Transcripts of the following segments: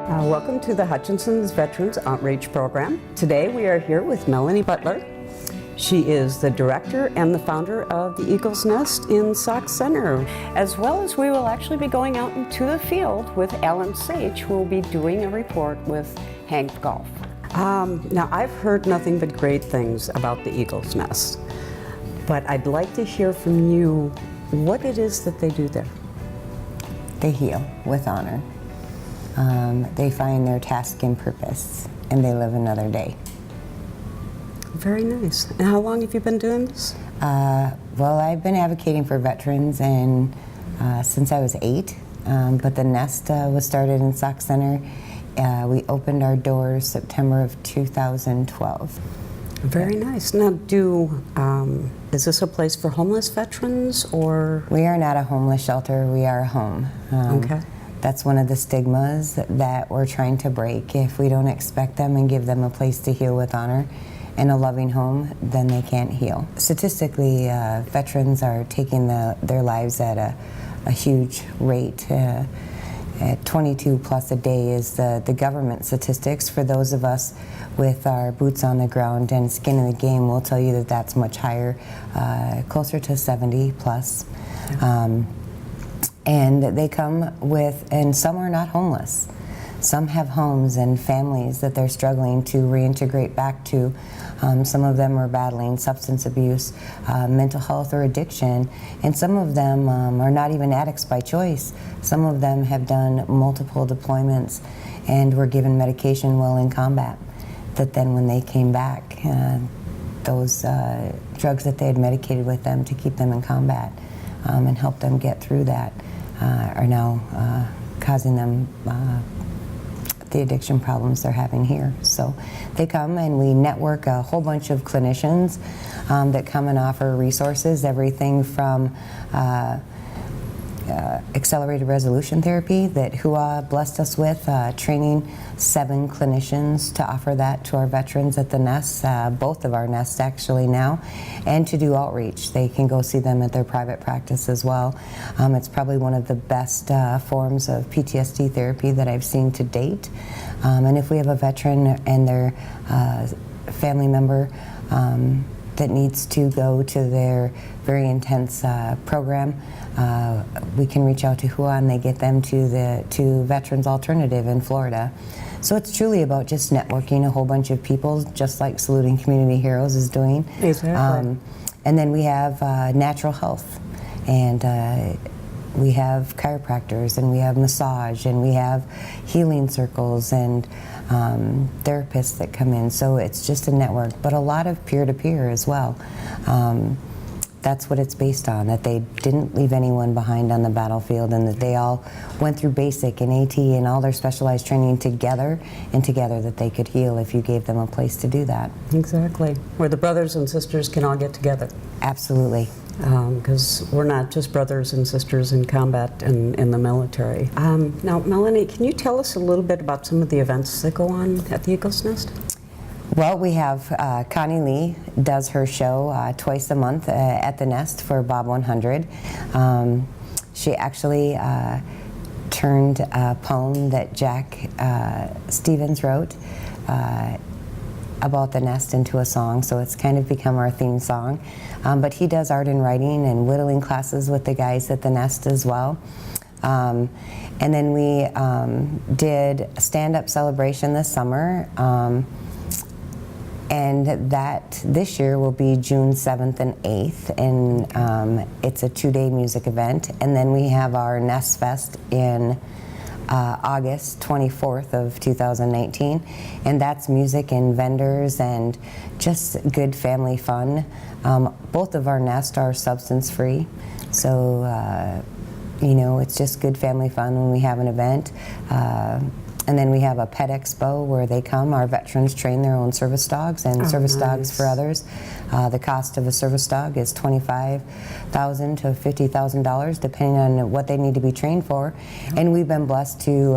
Welcome to the Hutchinson's Veterans Outreach Program. Today we are here with Melanie Butler. She is the director and the founder of the Eagle's Nest in Sauk Center. As well as we will actually be going out into the field with Alan Sage, who will be doing a report with Hank Golf. Now I've heard nothing but great things about the Eagle's Nest, but I'd like to hear from you what it is that they do there. They heal with honor. They find their task and purpose, and they live another day. Very nice. And how long have you been doing this? Well, I've been advocating for veterans since I was 8, but the Nest was started in Sauk Center. We opened our doors September of 2012. Very nice. Now, is this a place for homeless veterans, or? We are not a homeless shelter, we are a home. Okay. That's one of the stigmas that we're trying to break. If we don't expect them and give them a place to heal with honor and a loving home, then they can't heal. Statistically, veterans are taking their lives at a huge rate. At 22 plus a day is the government statistics. For those of us with our boots on the ground and skin in the game, we'll tell you that that's much higher, closer to 70 plus. And they come with, and some are not homeless. Some have homes and families that they're struggling to reintegrate back to. Some of them are battling substance abuse, mental health, or addiction, and some of them are not even addicts by choice. Some of them have done multiple deployments and were given medication while in combat, that then when they came back, those drugs that they had medicated with them to keep them in combat and help them get through that are now causing them the addiction problems they're having here. So they come and we network a whole bunch of clinicians that come and offer resources, everything from accelerated resolution therapy that HUA blessed us with, training 7 clinicians to offer that to our veterans at the Nest, both of our nests actually now, and to do outreach. They can go see them at their private practice as well. It's probably one of the best forms of PTSD therapy that I've seen to date. And if we have a veteran and their family member that needs to go to their very intense program, we can reach out to HUA and they get them to Veterans Alternative in Florida. So it's truly about just networking a whole bunch of people, just like Saluting Community Heroes is doing. Exactly. And then we have natural health, and we have chiropractors, and we have massage, and we have healing circles, and therapists that come in. So it's just a network, but a lot of peer-to-peer as well. That's what it's based on, that they didn't leave anyone behind on the battlefield, and that they all went through basic and AT and all their specialized training together, and together that they could heal if you gave them a place to do that. Exactly. Where the brothers and sisters can all get together. Absolutely. Because we're not just brothers and sisters in combat and in the military. Now, Melanie, can you tell us a little bit about some of the events that go on at the Eagle's Nest? Well, we have Connie Lee does her show twice a month at the Nest for Bob 100. She actually turned a poem that Jack Stevens wrote about the Nest into a song, so it's kind of become our theme song. But he does art and writing and whittling classes with the guys at the Nest as well. And then we did a stand-up celebration this summer. And that this year will be June 7th and 8th, and it's a 2-day music event. And then we have our Nest Fest in August 24th of 2019, and that's music and vendors and just good family fun. Both of our nests are substance-free, so you know, it's just good family fun when we have an event. And then we have a pet expo where they come. Our veterans train their own service dogs and service dogs for others. The cost of a service dog is $25,000 to $50,000, depending on what they need to be trained for. And we've been blessed to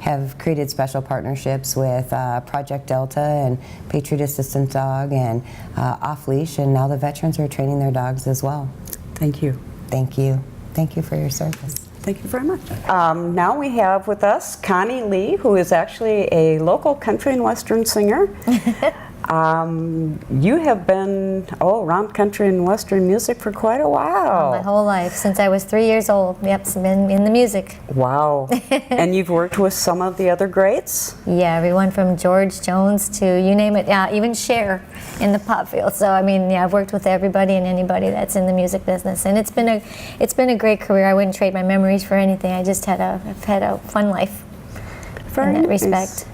have created special partnerships with Project Delta and Patriot Assistance Dog and Off Leash, and now the veterans are training their dogs as well. Thank you. Thank you. Thank you for your service. Thank you very much. Now we have with us Connie Lee, who is actually a local country and western singer. You have been around country and western music for quite a while. My whole life, since I was 3 years old. Yep, been in the music. Wow. And you've worked with some of the other greats? Yeah, everyone from George Jones to you name it, even Cher in the pop field. So I mean, yeah, I've worked with everybody and anybody that's in the music business, and it's been a great career. I wouldn't trade my memories for anything. I've had a fun life in that respect.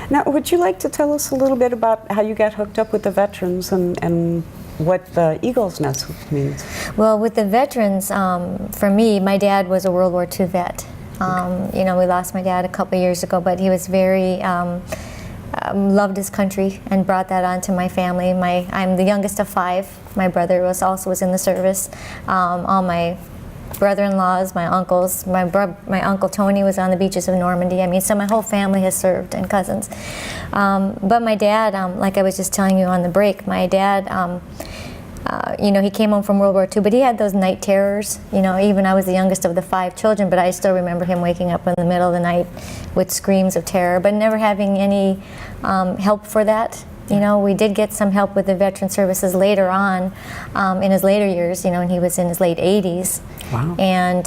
Now, would you like to tell us a little bit about how you got hooked up with the veterans and what the Eagle's Nest means? Well, with the veterans, for me, my dad was a World War II vet. You know, we lost my dad a couple years ago, but he was very loved his country and brought that on to my family. I'm the youngest of 5. My brother also was in the service. All my brother-in-laws, my uncles, my uncle Tony was on the beaches of Normandy. I mean, so my whole family has served, and cousins. But my dad, like I was just telling you on the break, my dad, you know, he came home from World War II, but he had those night terrors. You know, even I was the youngest of the 5 children, but I still remember him waking up in the middle of the night with screams of terror, but never having any help for that. You know, we did get some help with the veteran services later on, in his later years, you know, and he was in his late 80s. Wow. And,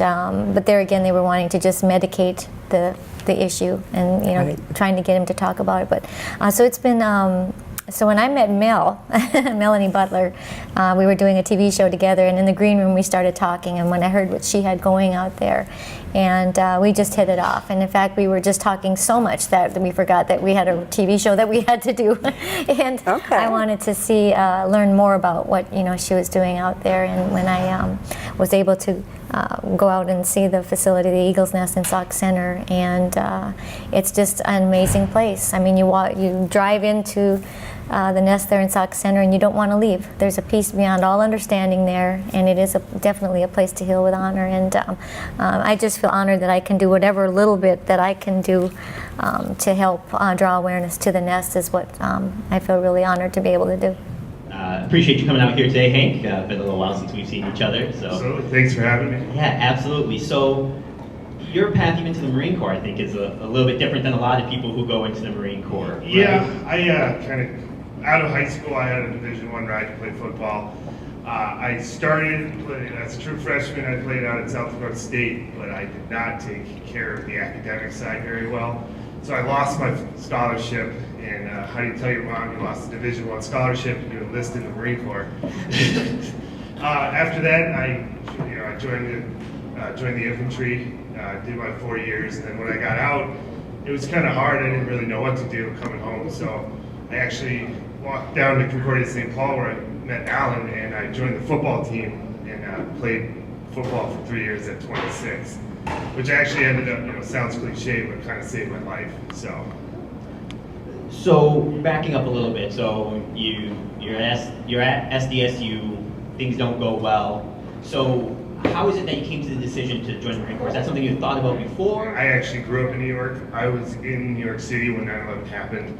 but there again, they were wanting to just medicate the issue and, you know, trying to get him to talk about it. But, so it's been, so when I met Melanie Butler, we were doing a TV show together, and in the green room we started talking, and when I heard what she had going out there, and we just hit it off. And in fact, we were just talking so much that we forgot that we had a TV show that we had to do. And I wanted to learn more about what, you know, she was doing out there. And when I was able to go out and see the facility, the Eagle's Nest in Sauk Center, and it's just an amazing place. I mean, you drive into the nest there in Sauk Center, and you don't want to leave. There's a peace beyond all understanding there, and it is definitely a place to heal with honor. And I just feel honored that I can do whatever little bit that I can do to help draw awareness to the nest is what I feel really honored to be able to do. Appreciate you coming out here today, Hank. Been a little while since we've seen each other. So. Absolutely. Thanks for having me. Yeah, absolutely. So your path even to the Marine Corps, I think, is a little bit different than a lot of people who go into the Marine Corps. Right? Yeah, I kind of, out of high school, I had a Division I ride to play football. I started playing, as a true freshman, I played out at South Dakota State, but I did not take care of the academic side very well. So I lost my scholarship, and how do you tell your mom you lost a Division I scholarship and you enlisted in the Marine Corps? After that, I joined the infantry, did my 4 years, and then when I got out, it was kind of hard. I didn't really know what to do coming home, so I actually walked down to Concordia St. Paul where I met Alan, and I joined the football team and played football for 3 years at 26, which actually ended up, you know, sounds cliche, but kind of saved my life. So backing up a little bit, so you're at SDSU, things don't go well. So how is it that you came to the decision to join the Marine Corps? Is that something you thought about before? I actually grew up in New York. I was in New York City when 9/11 happened.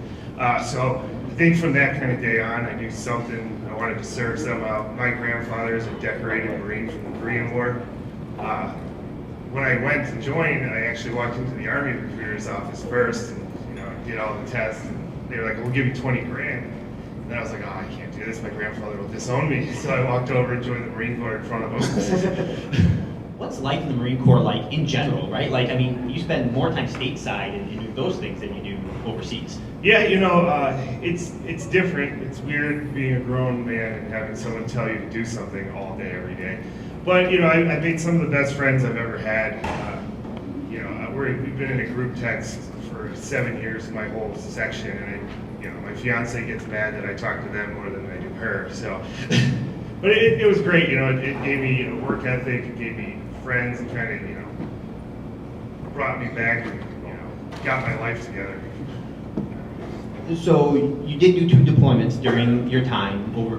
So I think from that kind of day on, I knew something. I wanted to serve somehow. My grandfather is a decorated Marine from the Korean War. When I went to join, I actually walked into the Army recruiter's office first, and did all the tests. And they were like, "We'll give you 20 grand." And then I was like, "Oh, I can't do this. My grandfather will disown me." So I walked over and joined the Marine Corps in front of him. What's life in the Marine Corps like in general, right? Like, I mean, you spend more time stateside and do those things than you do overseas. Yeah, it's different. It's weird being a grown man and having someone tell you to do something all day, every day. But, I made some of the best friends I've ever had. We've been in a group text for 7 years, my whole section, and my fiance gets mad that I talk to them more than I do her. So, but it was great. It gave me a work ethic. It gave me friends, and kind of brought me back and got my life together. So you did do 2 deployments during your time over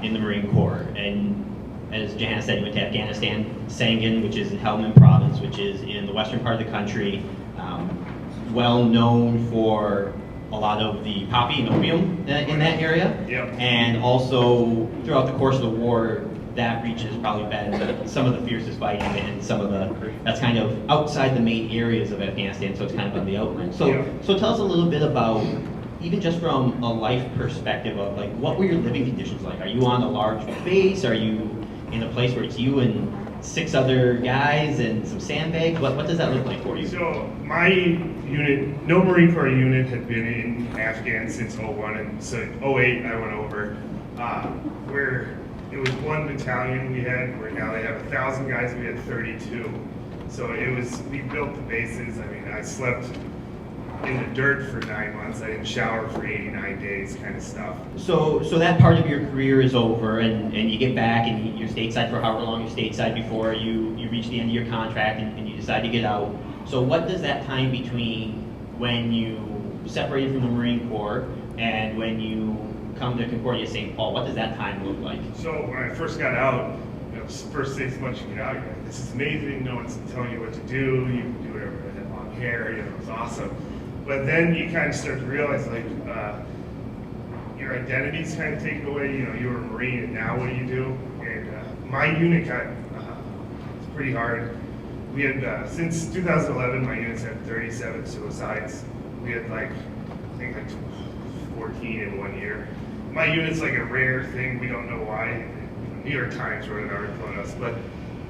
in the Marine Corps, and as Johanna said, you went to Afghanistan, Sangin, which is in Helmand Province, which is in the western part of the country, well known for a lot of the poppy and opium in that area. Yep. And also throughout the course of the war, that region has probably been some of the fiercest fighting and some of that's kind of outside the main areas of Afghanistan, so it's kind of on the outline. So tell us a little bit about, even just from a life perspective of like, what were your living conditions like? Are you on a large base? Are you in a place where it's you and 6 other guys and some sandbags? What does that look like for you? So my unit, no Marine Corps unit had been in Afghan since '01, and so '08 I went over, where it was 1 battalion we had, where now they have 1,000 guys, we had 32. So it was, we built the bases. I mean, I slept in the dirt for 9 months. I didn't shower for 89 days, kind of stuff. So that part of your career is over, and you get back and you're stateside for however long you're stateside before you reach the end of your contract and you decide to get out. So what does that time between when you separated from the Marine Corps and when you come to Concordia St. Paul, what does that time look like? So when I first got out, first 6 months you get out, you're like, this is amazing, no one's telling you what to do, you can do whatever, I had long hair, it was awesome. But then you kind of start to realize, like, your identity's kind of taken away. You know, you were a Marine, and now what do you do? And my unit got it's pretty hard. We had since 2011, my unit's had 37 suicides. We had I think 14 in 1 year. My unit's like a rare thing. We don't know why. New York Times wrote an article on us, but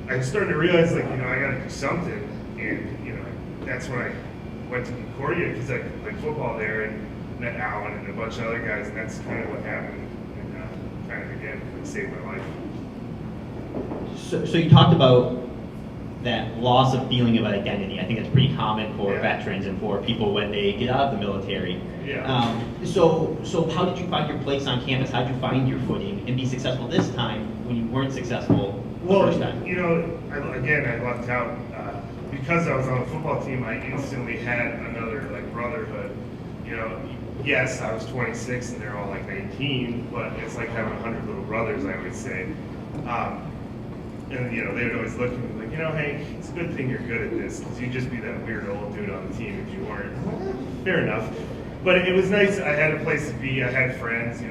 I started to realize, like, I got to do something, and that's when I went to Concordia because I could play football there and met Alan and a bunch of other guys, and that's kind of what happened. And kind of again, it saved my life. So you talked about that loss of feeling of identity. I think that's pretty common for veterans and for people when they get out of the military. Yeah. So how did you find your place on campus? How did you find your footing and be successful this time when you weren't successful the first time? I lucked out. Because I was on the football team, I instantly had another brotherhood. Yes, I was 26 and they're all 19, but it's like having 100 little brothers, I always say. And they would always look at me like, Hank, it's a good thing you're good at this, because you'd just be that weird old dude on the team if you weren't. Fair enough. But it was nice. I had a place to be. I had friends.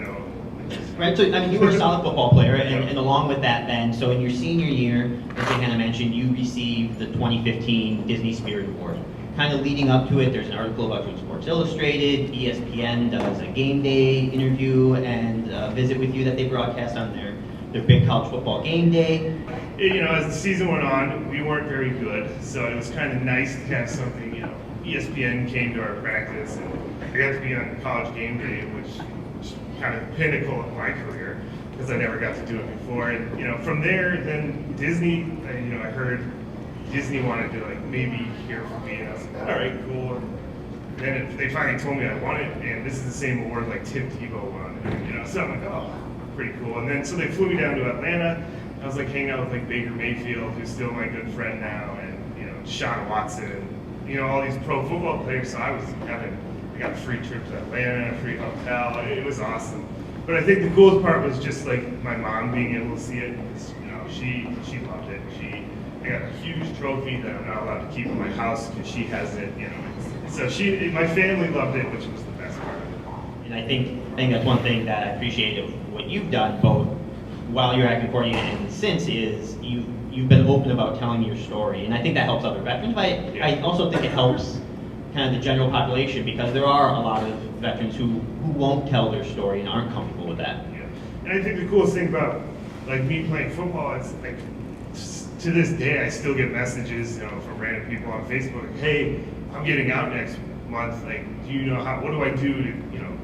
Right, so you were a solid football player, and along with that then, so in your senior year, as Hannah mentioned, you received the 2015 Disney Spirit Award. Kind of leading up to it, there's an article about you in Sports Illustrated, ESPN does a game day interview and a visit with you that they broadcast on their big college football game day. As the season went on, we weren't very good, so it was kind of nice to have something, ESPN came to our practice, and I got to be on college game day, which was kind of the pinnacle of my career, because I never got to do it before. And from there, then Disney, I heard Disney wanted to maybe hear from me, and I was like, all right, cool. And then they finally told me I won it, and this is the same award like Tim Tebow won. So I'm like, oh, pretty cool. And then so they flew me down to Atlanta. I was hanging out with Baker Mayfield, who's still my good friend now, and Sean Watson, and all these pro football players. So I got a free trip to Atlanta, a free hotel. It was awesome. But I think the coolest part was just my mom being able to see it. She loved it. I got a huge trophy that I'm not allowed to keep in my house because she has it. So my family loved it, which was the best part of it. And I think that's one thing that I appreciate of what you've done, both while you're at Concordia and since, is you've been open about telling your story, and I think that helps other veterans. But I also think it helps kind of the general population, because there are a lot of veterans who won't tell their story and aren't comfortable with that. Yeah. And I think the coolest thing about me playing football is to this day I still get messages from random people on Facebook, hey, I'm getting out next month, do you know what do I do to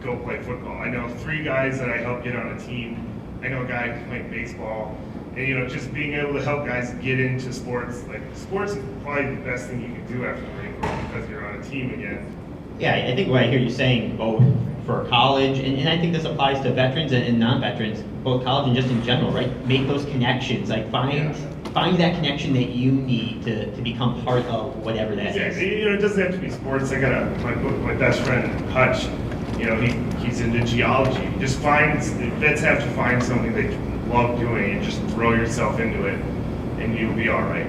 go play football? I know 3 guys that I helped get on a team. I know a guy playing baseball, and just being able to help guys get into sports. Sports is probably the best thing you can do after the Marine Corps, because you're on a team again. Yeah, I think what I hear you saying, both for college, and I think this applies to veterans and non-veterans, both college and just in general, right? Make those connections, find that connection that you need to become part of whatever that is. It doesn't have to be sports. I got my best friend Hutch. He's into geology. Vets have to find something they love doing and just throw yourself into it, and you'll be all right.